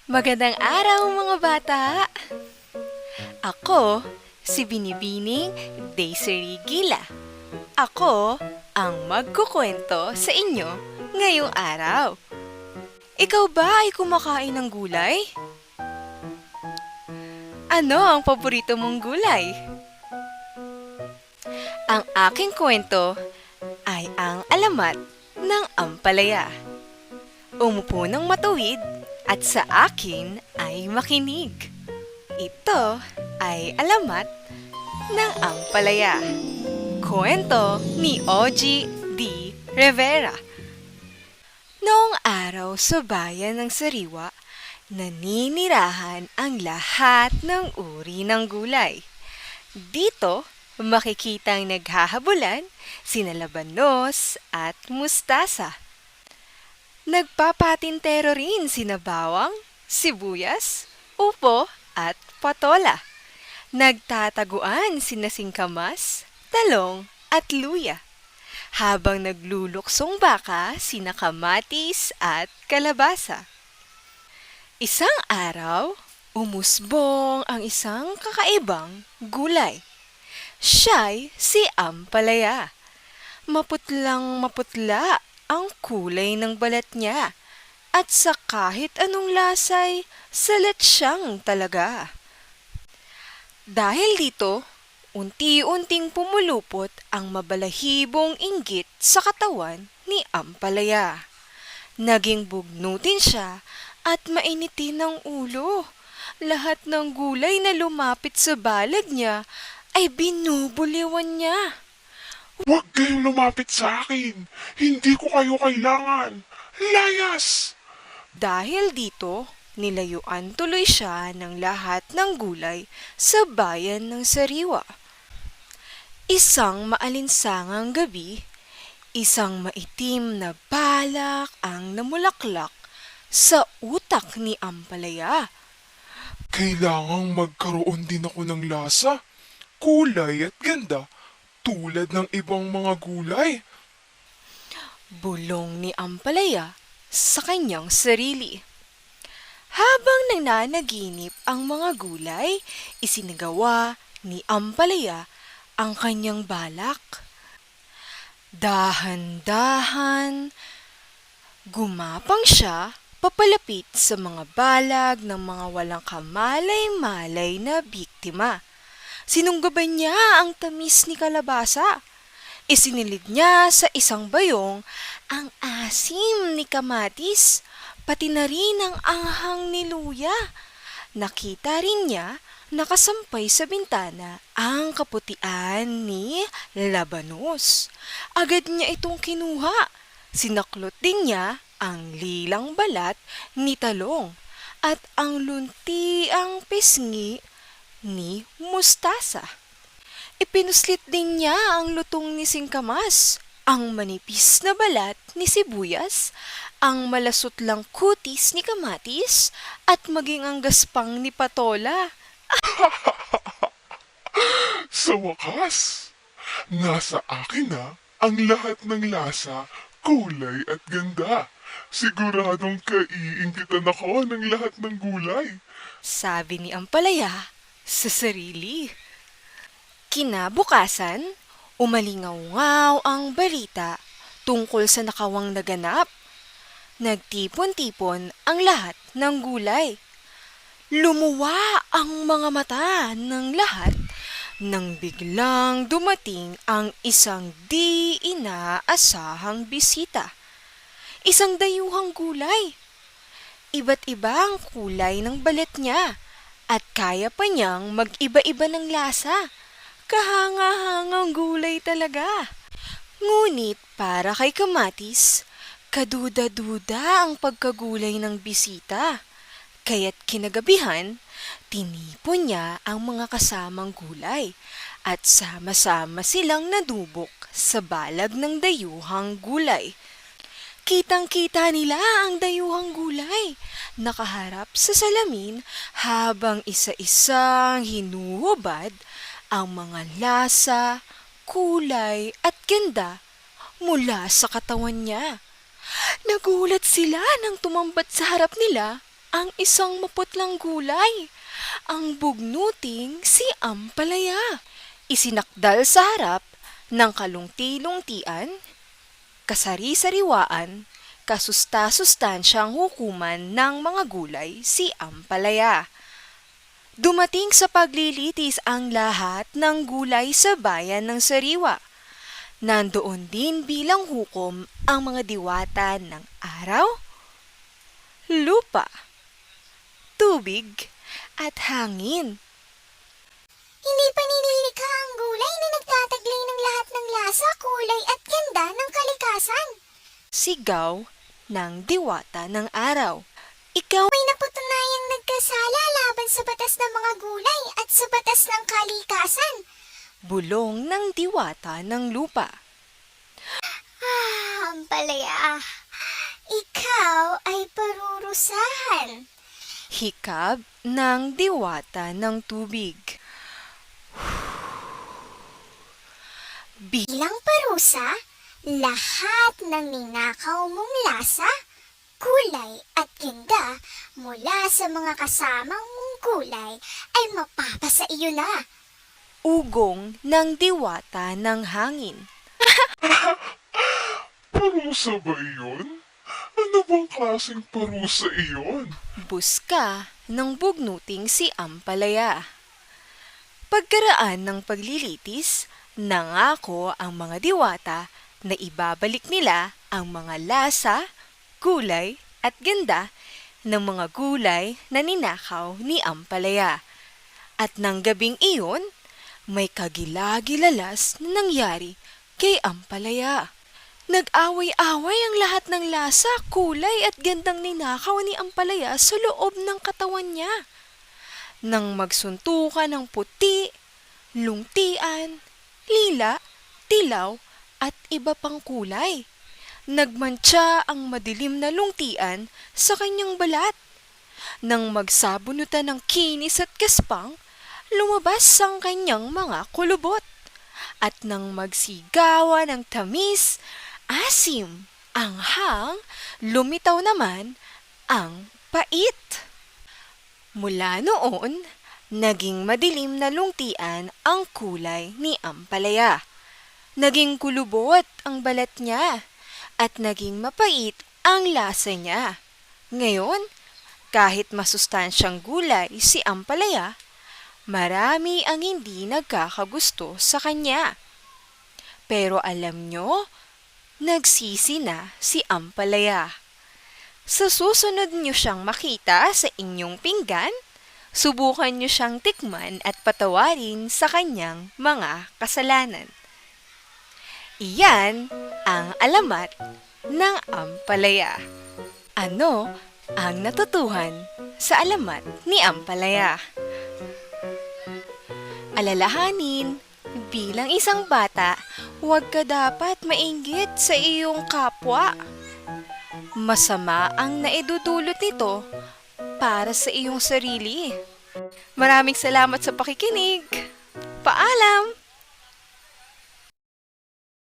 Magandang araw mga bata! Ako, si Binibining Desiree Gila. Ako ang magkukwento sa inyo ngayong araw. Ikaw ba ay kumakain ng gulay? Ano ang paborito mong gulay? Ang aking kwento ay ang alamat ng ampalaya. Umupo ng matuwid at sa akin ay makinig. Ito ay alamat ng ampalaya. Kwento ni Ogie D. Rivera. Noong araw sa bayan ng Sariwa, naninirahan ang lahat ng uri ng gulay. Dito, makikitang naghahabulan sina labanos at mustasa. Nagpapatintero rin sina bawang, sibuyas, upo at patola. Nagtataguan sina singkamas, talong at luya. Habang nagluluksong baka sina kamatis at kalabasa. Isang araw, umusbong ang isang kakaibang gulay. Siya'y si ampalaya. Maputlang maputla ang kulay ng balat niya at sa kahit anong lasay, salat siyang talaga. Dahil dito, unti-unting pumulupot ang mabalahibong inggit sa katawan ni ampalaya. Naging bugnutin siya at mainitin ang ulo. Lahat ng gulay na lumapit sa balag niya ay binubuliwan niya. Huwag kayong lumapit sa akin! Hindi ko kayo kailangan! Layas! Dahil dito, nilayuan tuloy siya ng lahat ng gulay sa bayan ng Sariwa. Isang maalinsangang gabi, isang maitim na balak ang namulaklak sa utak ni ampalaya. Kailangang magkaroon din ako ng lasa, kulay at ganda tulad ng ibang mga gulay. Bulong ni ampalaya sa kanyang sarili. Habang nananaginip ang mga gulay, isinagawa ni ampalaya ang kanyang balak. Dahan-dahan, gumapang siya papalapit sa mga balag ng mga walang kamalay-malay na biktima. Sinunggaban niya ang tamis ni kalabasa. Isinilid niya sa isang bayong ang asim ni kamatis, pati na rin ang anghang ni luya. Nakita rin niya nakasampay sa bintana ang kaputian ni labanos. Agad niya itong kinuha. Sinaklot din niya ang lilang balat ni talong at ang luntiang pisngi ni mustasa. Ipinuslit din niya ang lutong ni singkamas, ang manipis na balat ni sibuyas, ang malasutlang kutis ni kamatis, at maging ang gaspang ni patola. Sa wakas, nasa akin na ang lahat ng lasa, kulay at ganda. Siguradong kaiinggitan ako ng lahat ng gulay. Sabi ni ampalaya sa sarili. Kinabukasan, umalingaw-ngaw ang balita tungkol sa nakawang naganap. Nagtipon-tipon ang lahat ng gulay. Lumuwa ang mga mata ng lahat nang biglang dumating ang isang di inaasahang bisita. Isang dayuhang gulay. Iba't iba ang kulay ng balat niya at kaya pa niyang mag-iba-iba ng lasa. Kahanga-hangang gulay talaga. Ngunit para kay kamatis, kaduda-duda ang pagkagulay ng bisita. Kaya't kinagabihan, tinipon niya ang mga kasamang gulay at sama-sama silang nadubok sa balag ng dayuhang gulay. Kitang-kita nila ang dayuhang gulay, nakaharap sa salamin habang isa-isang hinuhubad ang mga lasa, kulay at ganda mula sa katawan niya. Nagulat sila nang tumambat sa harap nila ang isang maputlang gulay, ang bugnuting si ampalaya. Isinakdal sa harap ng kalungti-lungtian, kasari-sariwaan, kasusta-sustansyang hukuman ng mga gulay si ampalaya. Dumating sa paglilitis ang lahat ng gulay sa bayan ng Sariwa. Nandoon din bilang hukom ang mga diwata ng araw, lupa, tubig, at hangin. Hindi pa nililikha ang gulay na nagtataglay ng lahat ng lasa, kulay at ganda ng kalikasan. Sigaw ng diwata ng araw. Ikaw May napatunayang nagkasala laban sa batas ng mga gulay at sa batas ng kalikasan. bulong ng diwata ng lupa. Ampalaya, ikaw ay parurusahan. Hikab ng diwata ng tubig. Bilang parusa, lahat ng ninakaw mong lasa, kulay at ganda mula sa mga kasamang mong gulay ay mapapasa iyo na. Ugong ng diwata ng hangin. Parusa ba iyon? Ano bang klaseng parusa iyon? Buska ng bugnuting si ampalaya. Pagkaraan ng paglilitis, nangako ang mga diwata na ibabalik nila ang mga lasa, kulay at ganda ng mga gulay na ninakaw ni ampalaya. At ng gabing iyon, may kagilagilalas na nangyari kay ampalaya. Nag-away-away ang lahat ng lasa, kulay at gandang ninakaw ni ampalaya sa loob ng katawan niya. Nang magsuntukan ng puti, lungtian, lila, tilaw at iba pang kulay. Nagmantsa ang madilim na lungtian sa kanyang balat. Nang magsabunutan ng kinis at gaspang, lumabas ang kanyang mga kulubot. At nang magsigawan ng tamis, asim, anghang, lumitaw naman ang pait. Mula noon, naging madilim na lungtian ang kulay ni ampalaya. Naging kulubot ang balat niya at naging mapait ang lasa niya. Ngayon, kahit masustansyang gulay si ampalaya, marami ang hindi nagkakagusto sa kanya. Pero alam nyo, nagsisi na si ampalaya. Sa susunod nyo siyang makita sa inyong pinggan, subukan nyo siyang tikman at patawarin sa kanyang mga kasalanan. Iyan ang alamat ng ampalaya. Ano ang natutuhan sa alamat ni ampalaya? Alalahanin, bilang isang bata, huwag ka dapat mainggit sa iyong kapwa. Masama ang naidudulot nito para sa iyong sarili. Maraming salamat sa pakikinig. Paalam!